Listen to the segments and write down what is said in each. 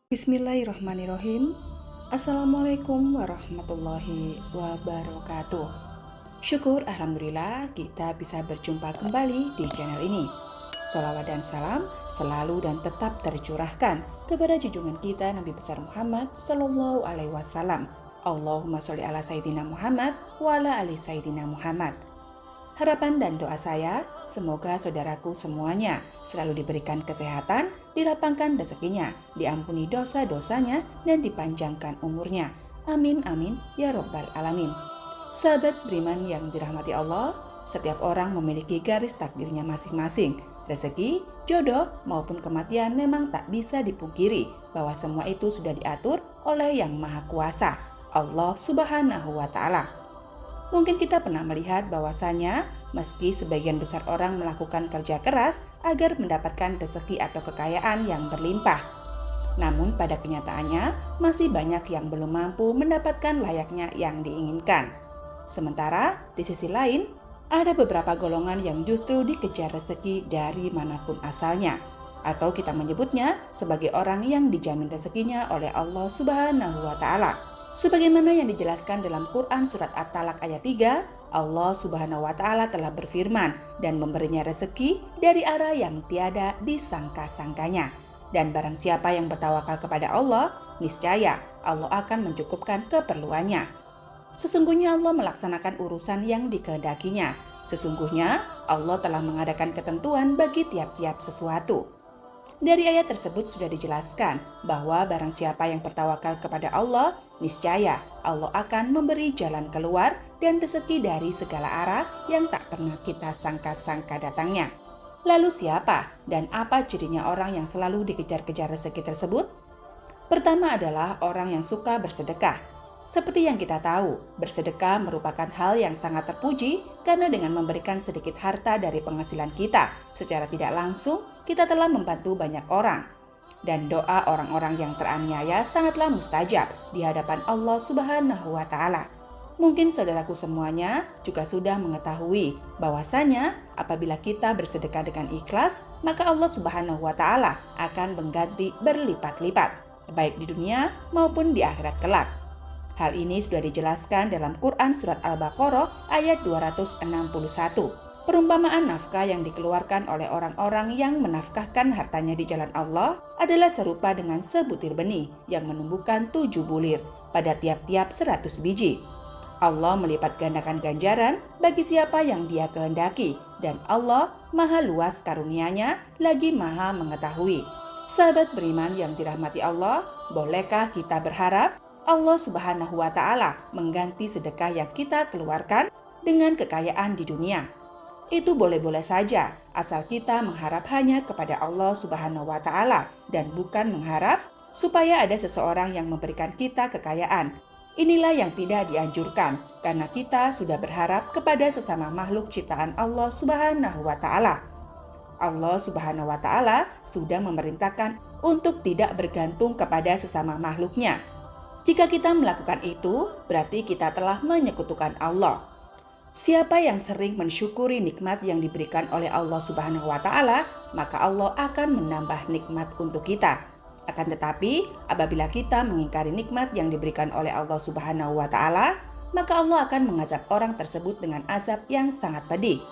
Bismillahirrahmanirrahim. Assalamualaikum warahmatullahi wabarakatuh. Syukur Alhamdulillah kita bisa berjumpa kembali di channel ini. Sholawat dan salam selalu dan tetap tercurahkan kepada junjungan kita Nabi besar Muhammad Sallallahu Alaihi Wasallam. Allahumma sholli ala Sayyidina Muhammad wa ala ali Sayyidina Muhammad. Harapan dan doa saya, semoga saudaraku semuanya selalu diberikan kesehatan, dilapangkan rezekinya, diampuni dosa-dosanya, dan dipanjangkan umurnya. Amin, amin, ya Rabbal Alamin. Sahabat beriman yang dirahmati Allah, setiap orang memiliki garis takdirnya masing-masing. Rezeki, jodoh, maupun kematian memang tak bisa dipungkiri bahwa semua itu sudah diatur oleh Yang Maha Kuasa, Allah Subhanahu wa Ta'ala. Mungkin kita pernah melihat bahwasanya meski sebagian besar orang melakukan kerja keras agar mendapatkan rezeki atau kekayaan yang berlimpah, namun pada kenyataannya masih banyak yang belum mampu mendapatkan layaknya yang diinginkan. Sementara di sisi lain, ada beberapa golongan yang justru dikejar rezeki dari manapun asalnya, atau kita menyebutnya sebagai orang yang dijamin rezekinya oleh Allah Subhanahu wa Ta'ala. Sebagaimana yang dijelaskan dalam Quran Surat At-Talaq ayat 3, Allah Subhanahu wa Ta'ala telah berfirman dan memberinya rezeki dari arah yang tiada disangka-sangkanya. Dan barang siapa yang bertawakal kepada Allah, niscaya Allah akan mencukupkan keperluannya. Sesungguhnya Allah melaksanakan urusan yang dikehendakinya. Sesungguhnya Allah telah mengadakan ketentuan bagi tiap-tiap sesuatu. Dari ayat tersebut sudah dijelaskan bahwa barang siapa yang bertawakal kepada Allah, niscaya Allah akan memberi jalan keluar dan rezeki dari segala arah yang tak pernah kita sangka-sangka datangnya. Lalu siapa dan apa cirinya orang yang selalu dikejar-kejar rezeki tersebut? Pertama adalah orang yang suka bersedekah. Seperti yang kita tahu, bersedekah merupakan hal yang sangat terpuji karena dengan memberikan sedikit harta dari penghasilan kita, secara tidak langsung kita telah membantu banyak orang. Dan doa orang-orang yang teraniaya sangatlah mustajab di hadapan Allah Subhanahu wa Ta'ala. Mungkin saudaraku semuanya juga sudah mengetahui bahwasanya apabila kita bersedekah dengan ikhlas, maka Allah Subhanahu wa Ta'ala akan mengganti berlipat-lipat, baik di dunia maupun di akhirat kelak. Hal ini sudah dijelaskan dalam Quran Surat Al-Baqarah ayat 261. Perumpamaan nafkah yang dikeluarkan oleh orang-orang yang menafkahkan hartanya di jalan Allah adalah serupa dengan sebutir benih yang menumbuhkan 7 bulir pada tiap-tiap 100 biji. Allah melipat gandakan ganjaran bagi siapa yang Dia kehendaki, dan Allah maha luas karunia-Nya lagi maha mengetahui. Sahabat beriman yang dirahmati Allah, bolehkah kita berharap Allah Subhanahu wa Ta'ala mengganti sedekah yang kita keluarkan dengan kekayaan di dunia? Itu boleh-boleh saja, asal kita mengharap hanya kepada Allah Subhanahu wa Ta'ala dan bukan mengharap supaya ada seseorang yang memberikan kita kekayaan. Inilah yang tidak dianjurkan, karena kita sudah berharap kepada sesama makhluk ciptaan Allah Subhanahu wa Ta'ala. Allah Subhanahu wa Ta'ala sudah memerintahkan untuk tidak bergantung kepada sesama makhluknya. Jika kita melakukan itu, berarti kita telah menyekutukan Allah. Siapa yang sering mensyukuri nikmat yang diberikan oleh Allah Subhanahu wa Ta'ala, maka Allah akan menambah nikmat untuk kita. Akan tetapi, apabila kita mengingkari nikmat yang diberikan oleh Allah Subhanahu wa Ta'ala, maka Allah akan mengazab orang tersebut dengan azab yang sangat pedih.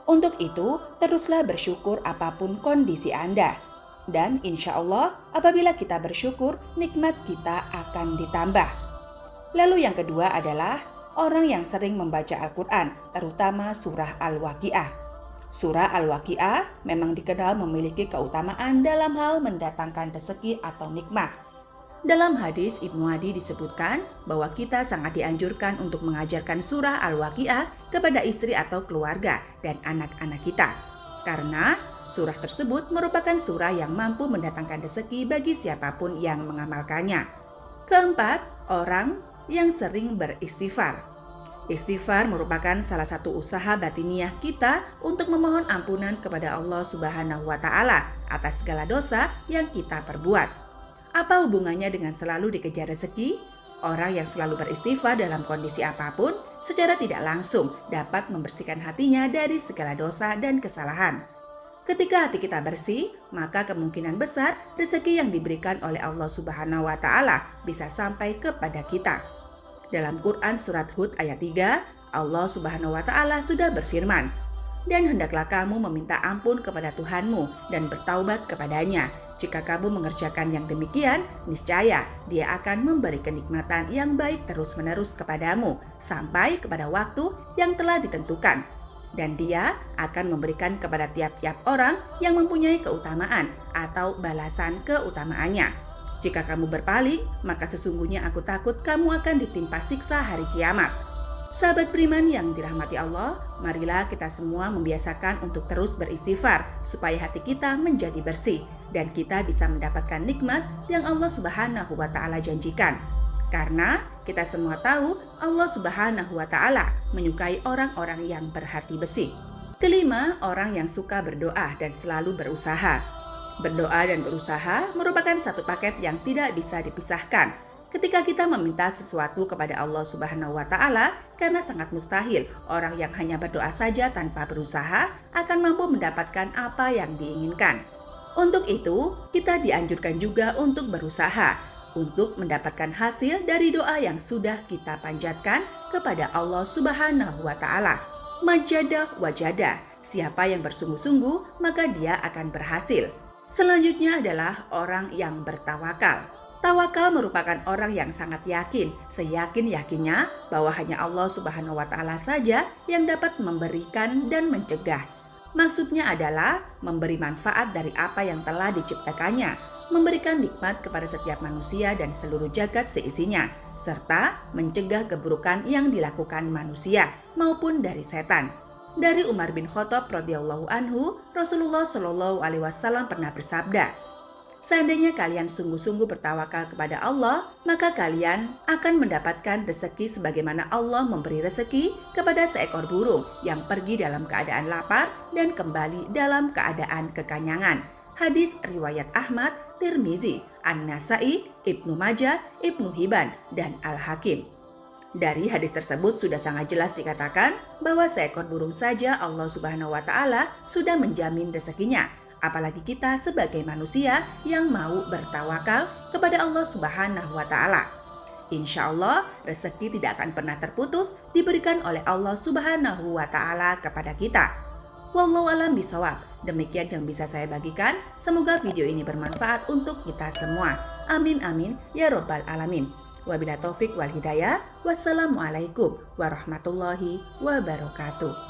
Untuk itu, teruslah bersyukur apapun kondisi Anda. Dan insya Allah apabila kita bersyukur, nikmat kita akan ditambah. Lalu yang kedua adalah orang yang sering membaca Al-Quran, terutama surah Al-Waqiah. Surah Al-Waqiah memang dikenal memiliki keutamaan dalam hal mendatangkan rezeki atau nikmat. Dalam hadis Ibnu Adi disebutkan bahwa kita sangat dianjurkan untuk mengajarkan surah Al-Waqiah kepada istri atau keluarga dan anak-anak kita. Karena surah tersebut merupakan surah yang mampu mendatangkan rezeki bagi siapapun yang mengamalkannya. Keempat, orang yang sering beristighfar. Istighfar merupakan salah satu usaha batiniah kita untuk memohon ampunan kepada Allah Subhanahu wa Ta'ala atas segala dosa yang kita perbuat. Apa hubungannya dengan selalu dikejar rezeki? Orang yang selalu beristighfar dalam kondisi apapun secara tidak langsung dapat membersihkan hatinya dari segala dosa dan kesalahan. Ketika hati kita bersih, maka kemungkinan besar rezeki yang diberikan oleh Allah Subhanahu wa Ta'ala bisa sampai kepada kita. Dalam Quran Surat Hud ayat 3, Allah Subhanahu wa Ta'ala sudah berfirman, "Dan hendaklah kamu meminta ampun kepada Tuhanmu dan bertaubat kepadanya. Jika kamu mengerjakan yang demikian, niscaya Dia akan memberi kenikmatan yang baik terus-menerus kepadamu sampai kepada waktu yang telah ditentukan. Dan Dia akan memberikan kepada tiap-tiap orang yang mempunyai keutamaan atau balasan keutamaannya. Jika kamu berpaling, maka sesungguhnya aku takut kamu akan ditimpa siksa hari kiamat." Sahabat beriman yang dirahmati Allah, marilah kita semua membiasakan untuk terus beristighfar supaya hati kita menjadi bersih dan kita bisa mendapatkan nikmat yang Allah Subhanahu wa Ta'ala janjikan. Karena kita semua tahu Allah Subhanahu wa Ta'ala menyukai orang-orang yang berhati bersih. Kelima, orang yang suka berdoa dan selalu berusaha. Berdoa dan berusaha merupakan satu paket yang tidak bisa dipisahkan. Ketika kita meminta sesuatu kepada Allah Subhanahu wa Ta'ala, karena sangat mustahil orang yang hanya berdoa saja tanpa berusaha akan mampu mendapatkan apa yang diinginkan. Untuk itu, kita dianjurkan juga untuk berusaha untuk mendapatkan hasil dari doa yang sudah kita panjatkan kepada Allah Subhanahu wa Ta'ala. Majadah wajadah, siapa yang bersungguh-sungguh maka dia akan berhasil. Selanjutnya adalah orang yang bertawakal. Tawakal merupakan orang yang sangat yakin, seyakin-yakinnya bahwa hanya Allah Subhanahu wa Ta'ala saja yang dapat memberikan dan mencegah. Maksudnya adalah memberi manfaat dari apa yang telah diciptakannya, memberikan nikmat kepada setiap manusia dan seluruh jagat seisinya, serta mencegah keburukan yang dilakukan manusia maupun dari setan. Dari Umar bin Khattab radhiyallahu anhu, Rasulullah Shallallahu alaihi wasallam pernah bersabda, "Seandainya kalian sungguh-sungguh bertawakal kepada Allah, maka kalian akan mendapatkan rezeki sebagaimana Allah memberi rezeki kepada seekor burung yang pergi dalam keadaan lapar dan kembali dalam keadaan kekanyangan." Hadis riwayat Ahmad, Tirmizi, An-Nasai, Ibnu Majah, Ibnu Hibban, dan Al-Hakim. Dari hadis tersebut sudah sangat jelas dikatakan bahwa seekor burung saja Allah Subhanahu wa Ta'ala sudah menjamin rezekinya. Apalagi kita sebagai manusia yang mau bertawakal kepada Allah Subhanahu wa Ta'ala. Insya Allah, rezeki tidak akan pernah terputus diberikan oleh Allah Subhanahu wa Ta'ala kepada kita. Wallahu a'lam bishawab. Demikian yang bisa saya bagikan. Semoga video ini bermanfaat untuk kita semua. Amin amin ya robbal alamin. Wabillahi taufik wal hidayah. Wassalamualaikum warahmatullahi wabarakatuh.